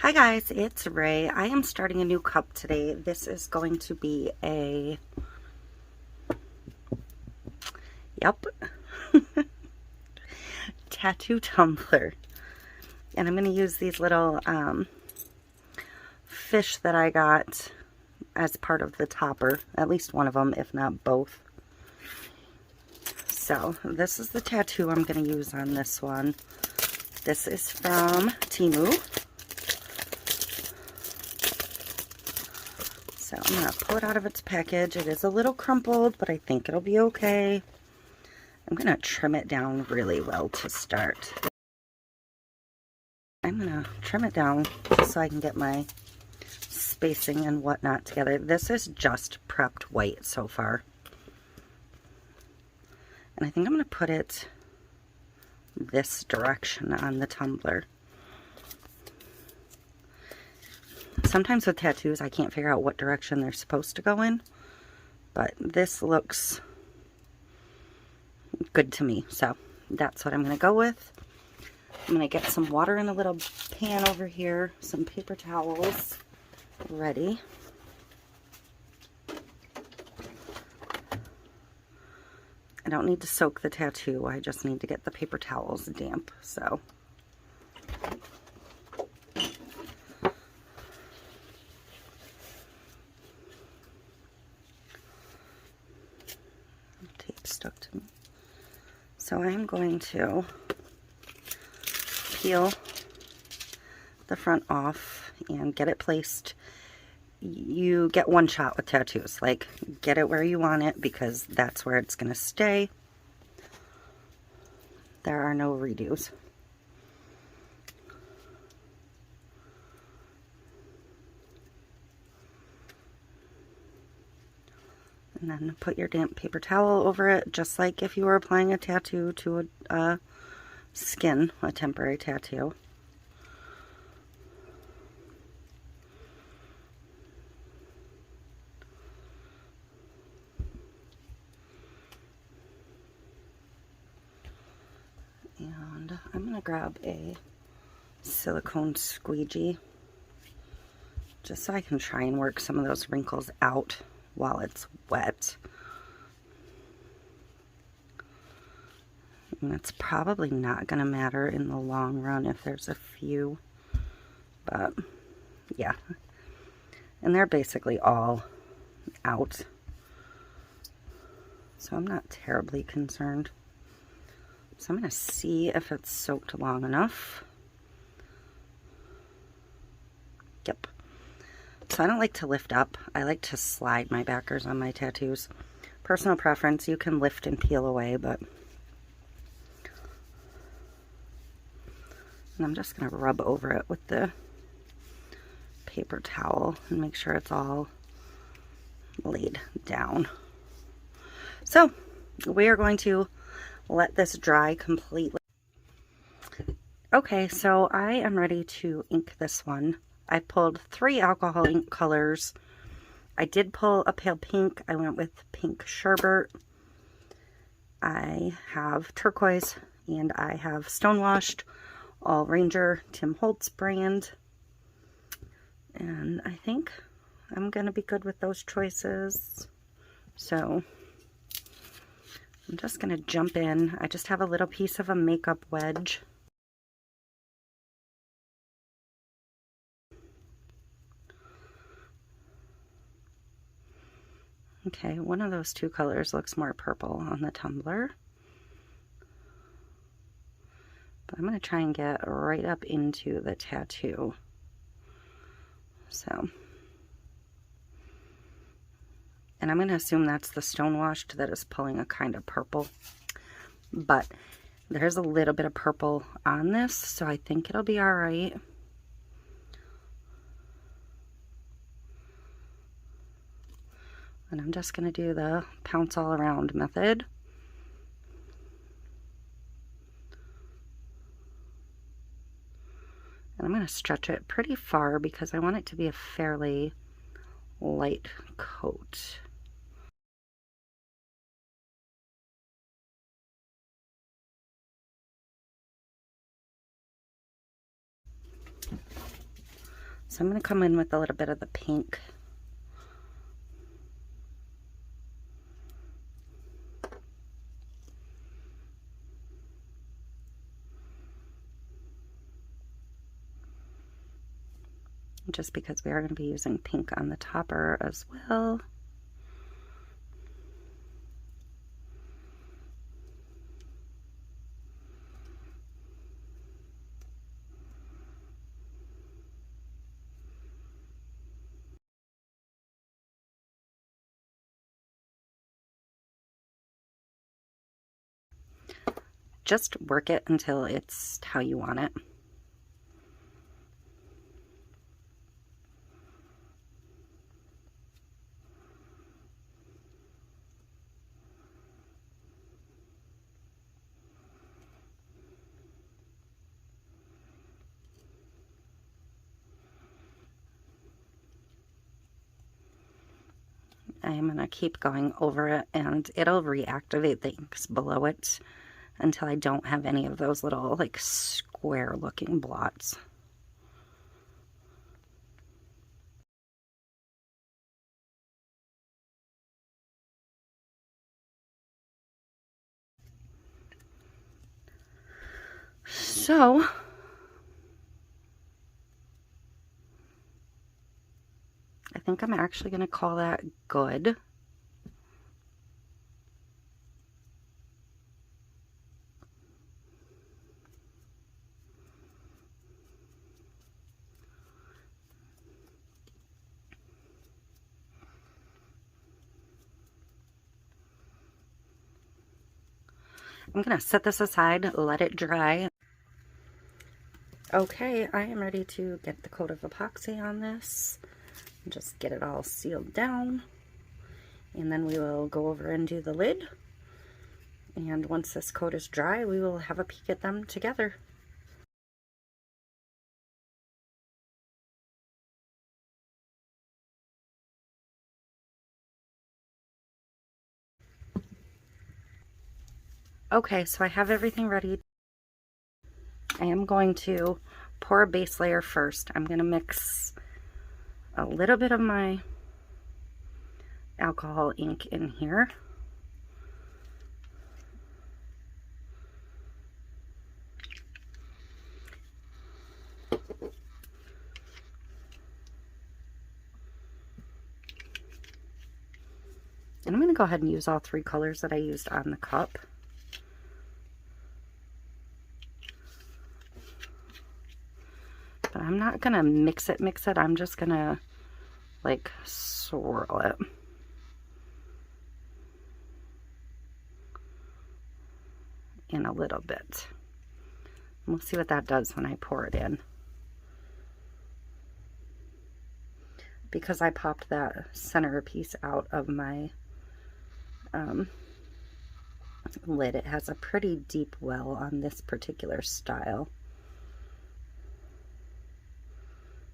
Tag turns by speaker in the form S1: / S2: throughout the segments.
S1: Hi guys, it's Ray. I am starting a new cup today. This is going to be a, tattoo tumbler. And I'm going to use these little fish that I got as part of the topper. At least one of them, if not both. So this is the tattoo I'm going to use on this one. This is from Temu. So I'm going to pull it out of its package. It is a little crumpled, but I think it'll be okay. I'm going to trim it down really well to start. I'm going to trim it down just so I can get my spacing and whatnot together. This is just prepped white so far. And I think I'm going to put it this direction on the tumbler. Sometimes with tattoos I can't figure out what direction they're supposed to go in, but this looks good to me, so that's what I'm going to go with. I'm going to get some water in a little pan over here, some paper towels ready. I don't need to soak the tattoo, I just need to get the paper towels damp, so. Tape stuck to me. So I'm going to peel the front off and get it placed. You get one shot with tattoos, like get it where you want it because that's where it's going to stay. There are no redos. And then put your damp paper towel over it, just like if you were applying a tattoo to a skin, a temporary tattoo. And I'm going to grab a silicone squeegee just so I can try and work some of those wrinkles out while it's wet. And it's probably not going to matter in the long run if there's a few, but yeah. And they're basically all out, so I'm not terribly concerned. So I'm going to see if it's soaked long enough. Yep. So I don't like to lift up. I like to slide my backers on my tattoos. Personal preference, you can lift and peel away, but... And I'm just going to rub over it with the paper towel and make sure it's all laid down. So we are going to let this dry completely. Okay, so I am ready to ink this one. I pulled 3 alcohol ink colors. I did pull a pale pink. I went with pink sherbet. I have turquoise and I have stonewashed, all Ranger Tim Holtz brand. And I think I'm going to be good with those choices. So I'm just going to jump in. I just have a little piece of a makeup wedge. Okay, one of those 2 colors looks more purple on the tumbler. But I'm going to try and get right up into the tattoo. So, and I'm going to assume that's the stonewashed that is pulling a kind of purple. But there's a little bit of purple on this, so I think it'll be alright. And I'm just going to do the pounce all around method. And I'm going to stretch it pretty far because I want it to be a fairly light coat. So I'm going to come in with a little bit of the pink. Just because we are going to be using pink on the topper as well. Just work it until it's how you want it. I am going to keep going over it, and it'll reactivate the inks below it until I don't have any of those little like square looking blots. So I think I'm actually going to call that good. I'm going to set this aside, let it dry. Okay, I am ready to get the coat of epoxy on this. Just get it all sealed down. And then we will go over and do the lid. And once this coat is dry, we will have a peek at them together. Okay, so I have everything ready. I am going to pour a base layer first. I'm going to mix a little bit of my alcohol ink in here. And I'm going to go ahead and use all three colors that I used on the cup. But I'm not going to mix it. I'm just going to like swirl it. In a little bit. We'll see what that does when I pour it in. Because I popped that center piece out of my lid, it has a pretty deep well on this particular style.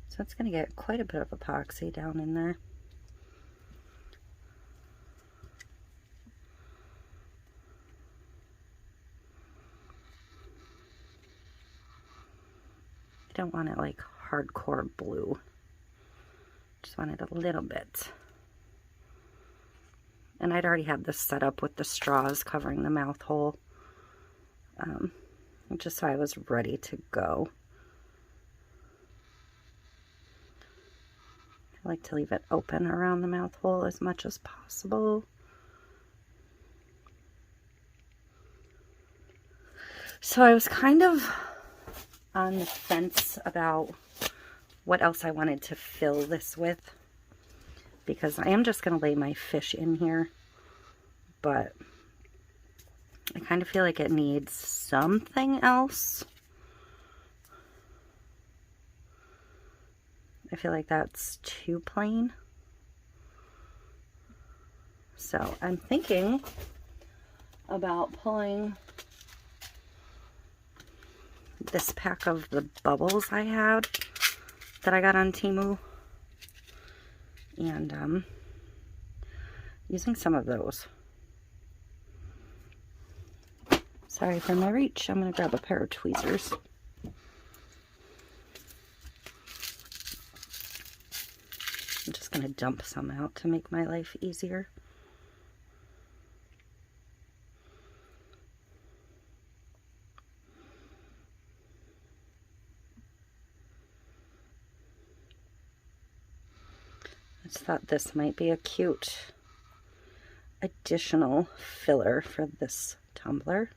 S1: So it's going to get quite a bit of epoxy down in there. I don't want it like hardcore blue. Just want it a little bit. And I'd already had this set up with the straws covering the mouth hole, just so I was ready to go. I like to leave it open around the mouth hole as much as possible. So I was kind of on the fence about what else I wanted to fill this with, because I am just going to lay my fish in here, but I kind of feel like it needs something else. I feel like that's too plain. So I'm thinking about pulling this pack of the bubbles I had that I got on Temu, and using some of those. Sorry for my reach. I'm going to grab a pair of tweezers. I'm just going to dump some out to make my life easier. I just thought this might be a cute additional filler for this tumbler.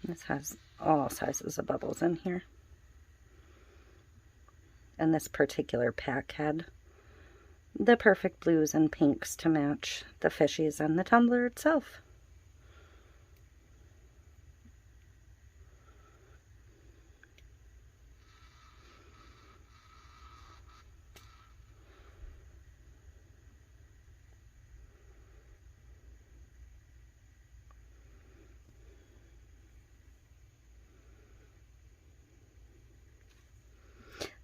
S1: This has all sizes of bubbles in here. And this particular pack had the perfect blues and pinks to match the fishies and the tumbler itself.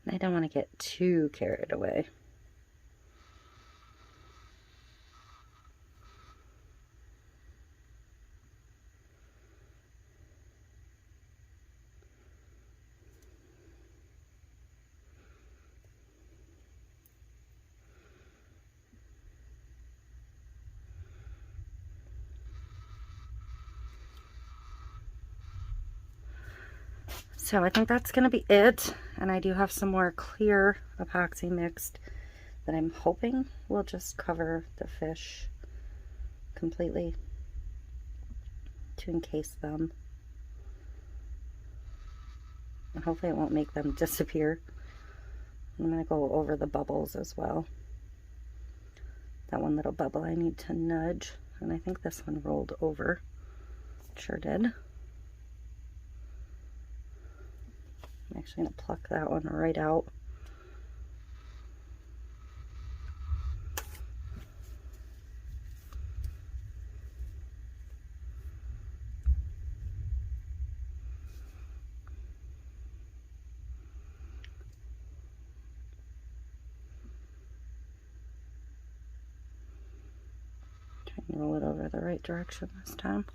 S1: I don't want to get too carried away. So I think that's going to be it. And I do have some more clear epoxy mixed that I'm hoping will just cover the fish completely to encase them. And hopefully it won't make them disappear. I'm going to go over the bubbles as well. That one little bubble I need to nudge. And I think this one rolled over. Sure did. I'm actually going to pluck that one right out. Try and roll it over the right direction this time.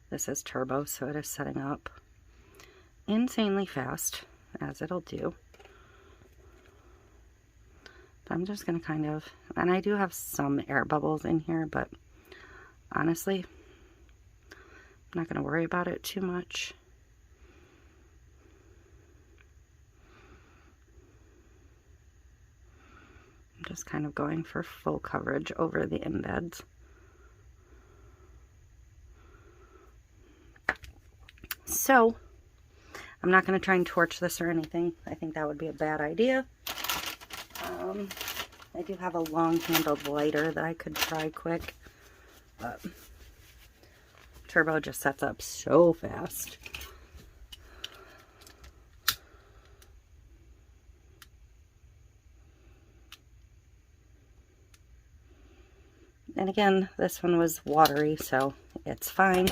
S1: This is turbo, so it is setting up insanely fast, as it'll do. But I'm just going to kind of, and I do have some air bubbles in here, but honestly, I'm not going to worry about it too much. I'm just kind of going for full coverage over the embeds. So, I'm not going to try and torch this or anything. I think that would be a bad idea. I do have a long-handled lighter that I could try quick, but turbo just sets up so fast. And again, this one was watery, so it's fine.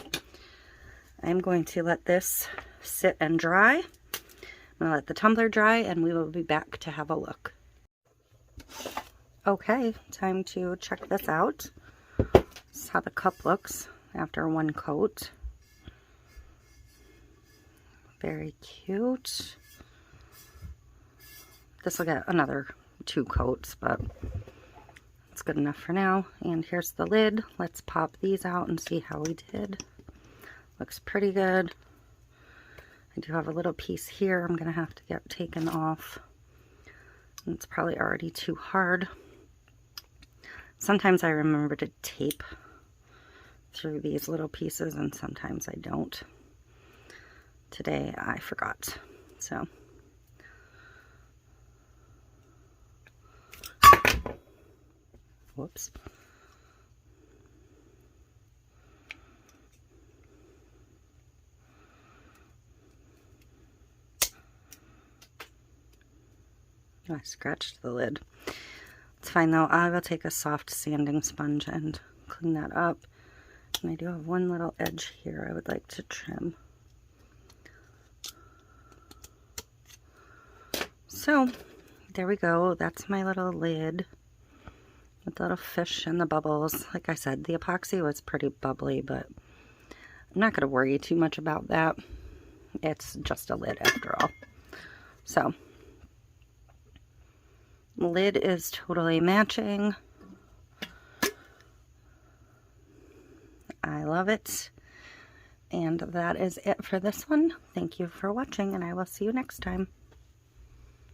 S1: I'm going to let this sit and dry. I'm going to let the tumbler dry, and we will be back to have a look. Okay, time to check this out. This is how the cup looks after one coat. Very cute. This will get another 2 coats, but it's good enough for now. And here's the lid. Let's pop these out and see how we did. Looks pretty good. I do have a little piece here I'm going to have to get taken off. It's probably already too hard. Sometimes I remember to tape through these little pieces and sometimes I don't. Today I forgot. So whoops. I scratched the lid. It's fine though. I will take a soft sanding sponge and clean that up. And I do have one little edge here I would like to trim. So there we go. That's my little lid with the little fish and the bubbles. Like I said, the epoxy was pretty bubbly, but I'm not going to worry too much about that. It's just a lid after all. So the lid is totally matching. I love it. And that is it for this one. Thank you for watching, and I will see you next time.